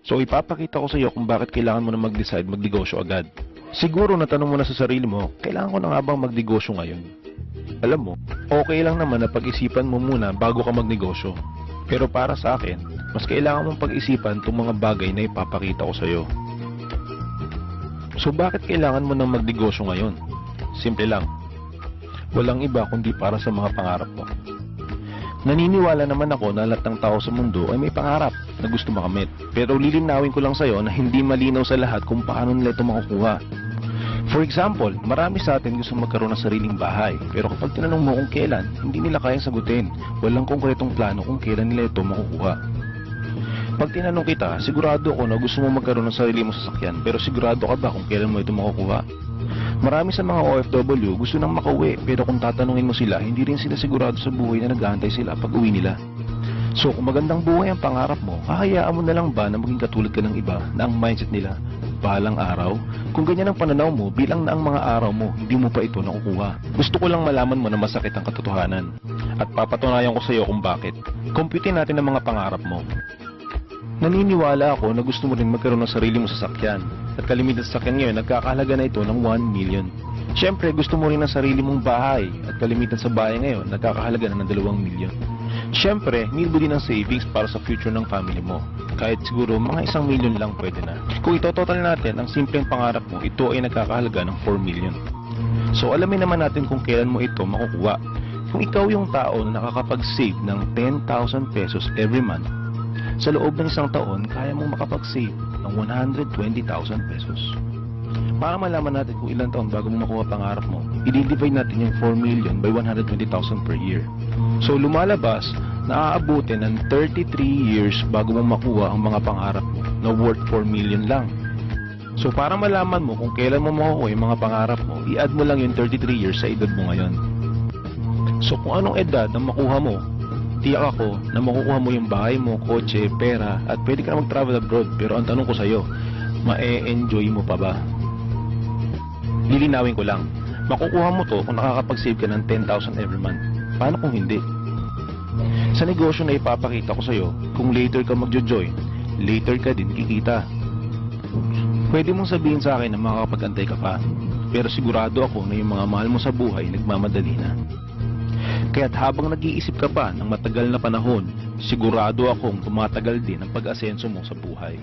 So ipapakita ko sa iyo kung bakit kailangan mo na mag-decide magnegosyo agad. Siguro natanong mo na sa sarili mo, kailangan ko na nga bang magnegosyo ngayon? Alam mo, okay lang naman na pag-isipan mo muna bago ka magnegosyo. Pero para sa akin, mas kailangan mong pag-isipan itong mga bagay na ipapakita ko sa iyo. So bakit kailangan mo nang magnegosyo ngayon? Simple lang. Walang iba kundi para sa mga pangarap mo. Naniniwala naman ako na lahat ng tao sa mundo ay may pangarap na gusto makamit. Pero lilinawin ko lang sa iyo na hindi malinaw sa lahat kung paano nila ito makukuha. For example, marami sa atin gusto magkaroon ng sariling bahay. Pero kapag tinanong mo kung kailan, hindi nila kayang sagutin. Walang konkretong plano kung kailan nila ito makukuha. Pag tinanong kita, sigurado ako na gusto mo magkaroon ng sarili mong sasakyan. Pero sigurado ka ba kung kailan mo ito makukuha? Marami sa mga OFW gusto nang makauwi, pero kung tatanungin mo sila, hindi rin sila sigurado sa buhay na nag-aantay sila pag uwi nila. So kung magandang buhay ang pangarap mo, hahayaan mo na lang ba na maging katulad ka ng iba na ang mindset nila, balang araw? Kung ganyan ang pananaw mo, bilang na ang mga araw mo, hindi mo pa ito nakukuha. Gusto ko lang malaman mo na masakit ang katotohanan. At papatunayan ko sa iyo kung bakit. Computein natin ang mga pangarap mo. Naniniwala ako na gusto mo rin magkaroon ng sarili mong sasakyan. At kalimitan sa sasakyan ngayon, nagkakahalaga na ito ng 1 million. Siyempre, gusto mo rin ng sarili mong bahay. At kalimitan sa bahay ngayon, nagkakahalaga na ng 2 million. Siyempre, need mo din ng savings para sa future ng family mo. Kahit siguro mga 1 million lang pwede na. Kung ito-total natin, ang simpleng pangarap mo, ito ay nagkakahalaga ng 4 million. So alamin naman natin kung kailan mo ito makukuha. Kung ikaw yung tao na nakakapag-save ng 10,000 pesos every month, sa loob ng 1 taon, kaya mong makapag-save ng 120,000 pesos. Para malaman natin kung ilang taon bago mo makuha pangarap mo, i-divide natin yung 4 million by 120,000 per year. So lumalabas na aabutin ng 33 years bago mo makuha ang mga pangarap mo na worth 4 million lang. So para malaman mo kung kailan mo makukuha yung mga pangarap mo, i-add mo lang yung 33 years sa edad mo ngayon. So kung anong edad na makuha mo, tiyak ako na makukuha mo yung bahay mo, kotse, pera, at pwede ka na mag-travel abroad. Pero ang tanong ko sa'yo, ma-e-enjoy mo pa ba? Lilinawin ko lang, makukuha mo to kung nakakapag-save ka ng 10,000 every month. Paano kung hindi? Sa negosyo na ipapakita ko sa'yo, kung later ka magjo-join, later ka din kikita. Pwede mong sabihin sa akin na makakapag-antay ka pa, pero sigurado ako na yung mga mahal mo sa buhay nagmamadali na. Kaya't habang nag-iisip ka pa ng matagal na panahon, sigurado akong tumatagal din ang pag-asenso mo sa buhay.